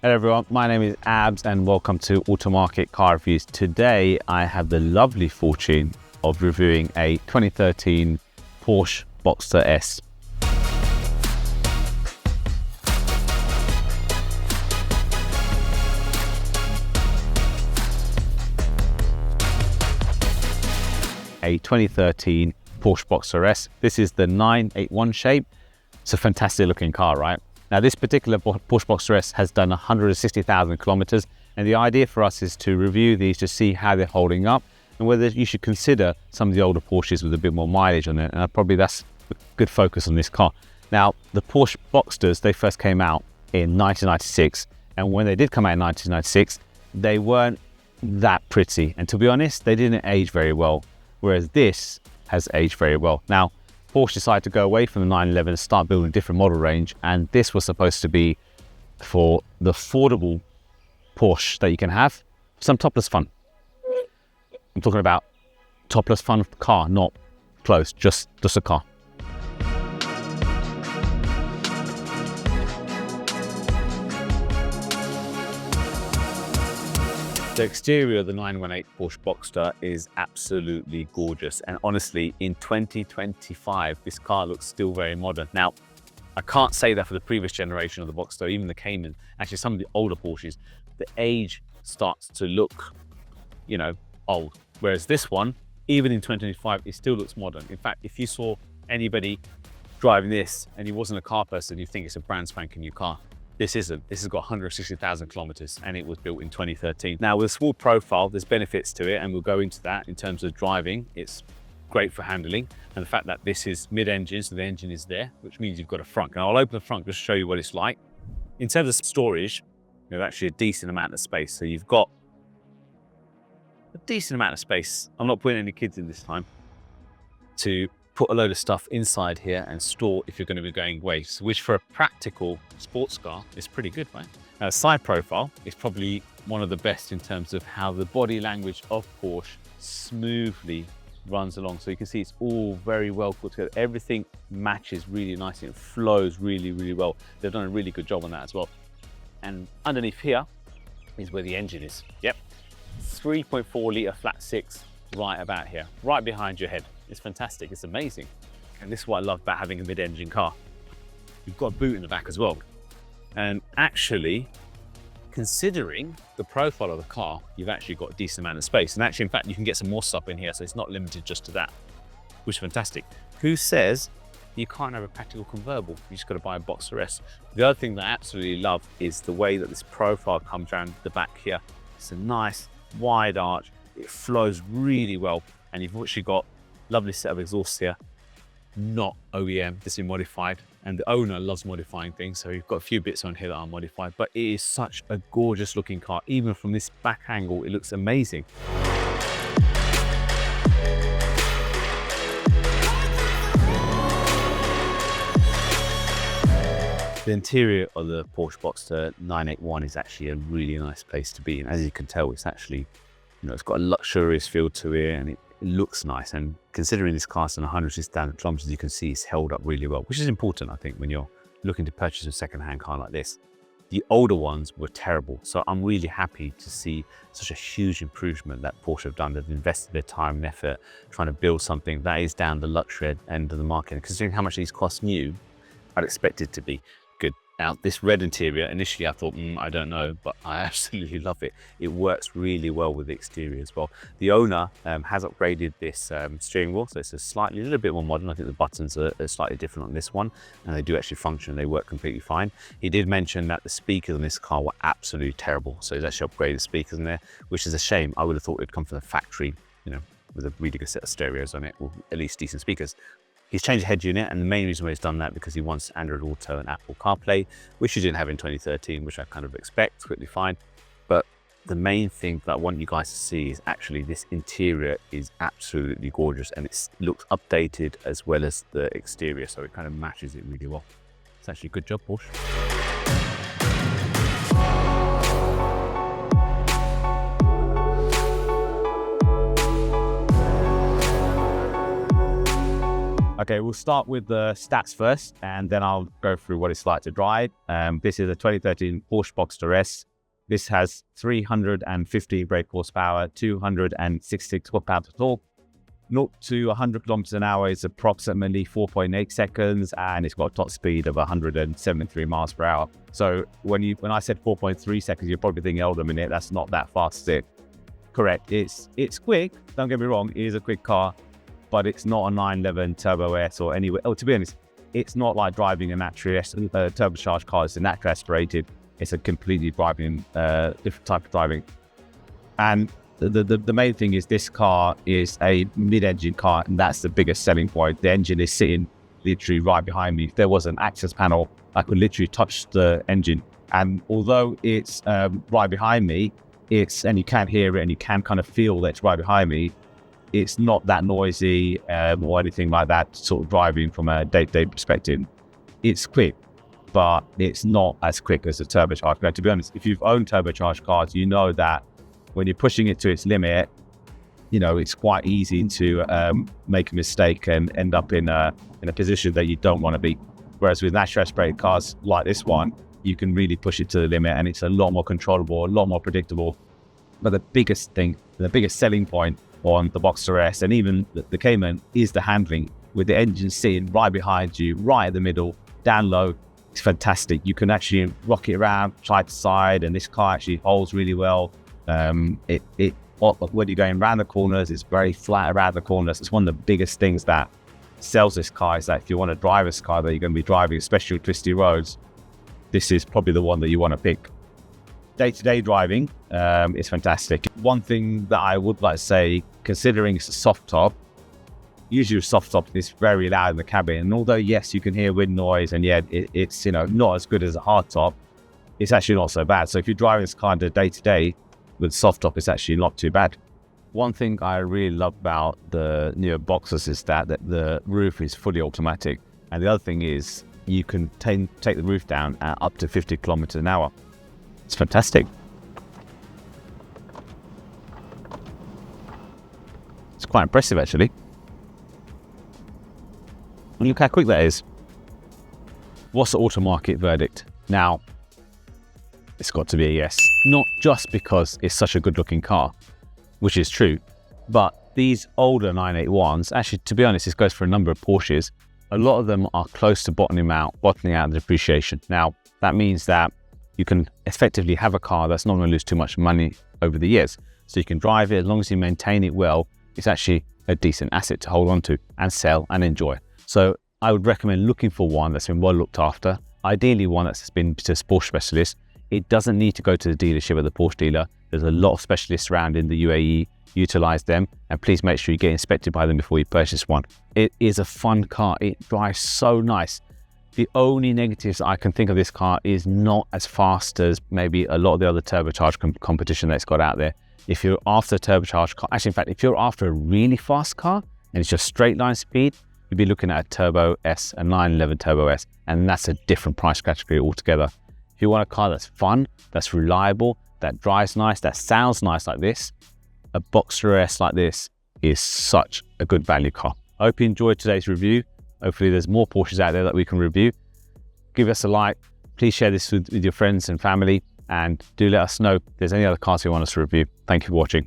Hello everyone, my name is Abs and welcome to Automarket Car Reviews. Today I have the lovely fortune of reviewing a 2013 Porsche Boxster S. A 2013 Porsche Boxster S. This is the 981 shape. It's a fantastic looking car, right? Now this particular Porsche Boxster S has done 160,000 kilometers, and the idea for us is to review these to see how they're holding up and whether you should consider some of the older Porsches with a bit more mileage on it, and probably that's a good focus on this car. Now the Porsche Boxsters, they first came out in 1996, and when they did come out in 1996, they weren't that pretty, and to be honest, they didn't age very well, whereas this has aged very well. Now Porsche decided to go away from the 911 and start building a different model range, and this was supposed to be for the affordable Porsche that you can have some topless fun. I'm talking about topless fun car, not clothes, just a car. The exterior of the 918 Porsche Boxster is absolutely gorgeous, and honestly in 2025 this car looks still very modern. Now I can't say that for the previous generation of the Boxster, even the Cayman, actually some of the older Porsches, the age starts to look, old, whereas this one, even in 2025, it still looks modern. In fact, if you saw anybody driving this and he wasn't a car person, you'd think it's a brand spanking new car. This isn't. This has got 160,000 kilometers and it was built in 2013. Now with a small profile, there's benefits to it, and we'll go into that in terms of driving. It's great for handling, and the fact that this is mid-engine, so the engine is there, which means you've got a frunk. And I'll open the front just to show you what it's like. In terms of storage, there's actually a decent amount of space. So you've got a decent amount of space. I'm not putting any kids in this time, to put a load of stuff inside here and store if you're going to be going away, which for a practical sports car is pretty good, right? Now, side profile is probably one of the best in terms of how the body language of Porsche smoothly runs along. So you can see it's all very well put together. Everything matches really nicely and flows really, really well. They've done a really good job on that as well. And underneath here is where the engine is. Yep, 3.4 litre flat six right about here, right behind your head. It's fantastic, it's amazing. And this is what I love about having a mid-engine car. You've got a boot in the back as well. And actually, considering the profile of the car, you've actually got a decent amount of space. And actually, in fact, you can get some more stuff in here, so it's not limited just to that, which is fantastic. Who says you can't have a practical convertible? You just got to buy a Boxster S. The other thing that I absolutely love is the way that this profile comes around the back here. It's a nice wide arch. It flows really well, and you've actually got lovely set of exhausts here, not OEM, this is modified, and the owner loves modifying things, so you've got a few bits on here that are modified, but it is such a gorgeous looking car. Even from this back angle, it looks amazing. The interior of the Porsche Boxster 981 is actually a really nice place to be, and as you can tell, it's actually, it's got a luxurious feel to it, and it looks nice. And considering this car's done 160,000 kilometers, you can see it's held up really well, which is important, I think, when you're looking to purchase a second-hand car like this. The older ones were terrible, so I'm really happy to see such a huge improvement that Porsche have done. They've invested their time and effort trying to build something that is down the luxury end of the market. And considering how much these cost new, I'd expect it to be good. Now, this red interior, initially I thought, I don't know, but I absolutely love it. It works really well with the exterior as well. The owner has upgraded this steering wheel, so it's a little bit more modern. I think the buttons are slightly different on this one, and they do actually function. They work completely fine. He did mention that the speakers on this car were absolutely terrible, so he's actually upgraded speakers in there, which is a shame. I would have thought it'd come from the factory, with a really good set of stereos on it, or at least decent speakers. He's changed the head unit, and the main reason why he's done that because he wants Android Auto and Apple CarPlay, which he didn't have in 2013, which I kind of expect, quickly fine. But the main thing that I want you guys to see is actually this interior is absolutely gorgeous, and it looks updated as well as the exterior, so it kind of matches it really well. It's actually a good job, Porsche. Okay, we'll start with the stats first, and then I'll go through what it's like to drive. This is a 2013 Porsche Boxster S. This has 350 brake horsepower, 266 foot-pounds of torque. 0 to 100 kilometers an hour is approximately 4.8 seconds, and it's got a top speed of 173 miles per hour. So when I said 4.3 seconds, you're probably thinking, hold on a minute, that's not that fast, is it? Correct. It's quick. Don't get me wrong. It is a quick car, but it's not a 911 Turbo S or anyway. Oh, to be honest, it's not like driving a naturally turbocharged car. It's a naturally aspirated. It's a completely different type of driving. And the main thing is this car is a mid-engine car, and that's the biggest selling point. The engine is sitting literally right behind me. If there was an access panel, I could literally touch the engine. And although it's right behind me, and you can hear it and you can kind of feel that it's right behind me, it's not that noisy or anything like that, sort of driving from a day-to-day perspective. It's quick, but it's not as quick as a turbocharged. Now, to be honest, if you've owned turbocharged cars, you know that when you're pushing it to its limit, it's quite easy to make a mistake and end up in a position that you don't want to be. Whereas with naturally aspirated cars like this one, you can really push it to the limit, and it's a lot more controllable, a lot more predictable. But the biggest selling point on the Boxster S and even the Cayman is the handling, with the engine sitting right behind you, right in the middle, down low. It's fantastic. You can actually rock it around side to side, and this car actually holds really well. When you're going around the corners, it's very flat around the corners. It's one of the biggest things that sells this car, is that if you want to drive this car that you're going to be driving, especially with twisty roads, this is probably the one that you want to pick. Day-to-day driving is fantastic. One thing that I would like to say, considering it's a soft top, usually a soft top is very loud in the cabin. And although, yes, you can hear wind noise, and it's not as good as a hard top, it's actually not so bad. So if you're driving this car day-to-day with soft top, it's actually not too bad. One thing I really love about the newer Boxsters is that the roof is fully automatic. And the other thing is you can take the roof down at up to 50 kilometers an hour. It's fantastic. It's quite impressive, actually. And look how quick that is. What's the auto market verdict? Now, it's got to be a yes. Not just because it's such a good looking car, which is true, but these older 981s, actually, to be honest, this goes for a number of Porsches. A lot of them are close to bottoming out the depreciation. Now, that means that you can effectively have a car that's not going to lose too much money over the years. So you can drive it, as long as you maintain it well, it's actually a decent asset to hold on to and sell and enjoy. So I would recommend looking for one that's been well looked after, ideally one that's been to a Porsche specialist. It doesn't need to go to the dealership at the Porsche dealer. There's a lot of specialists around in the UAE. Utilize them, and please make sure you get inspected by them before you purchase one. It is a fun car. It drives so nice. The only negatives I can think of this car is not as fast as maybe a lot of the other turbocharged competition that's got out there. If you're after a turbocharged car, actually, in fact, if you're after a really fast car and it's just straight line speed, you'd be looking at a Turbo S, a 911 Turbo S, and that's a different price category altogether. If you want a car that's fun, that's reliable, that drives nice, that sounds nice like this, a Boxster S like this is such a good value car. I hope you enjoyed today's review. Hopefully there's more Porsches out there that we can review. Give us a like. Please share this with your friends and family, and do let us know if there's any other cars you want us to review. Thank you for watching.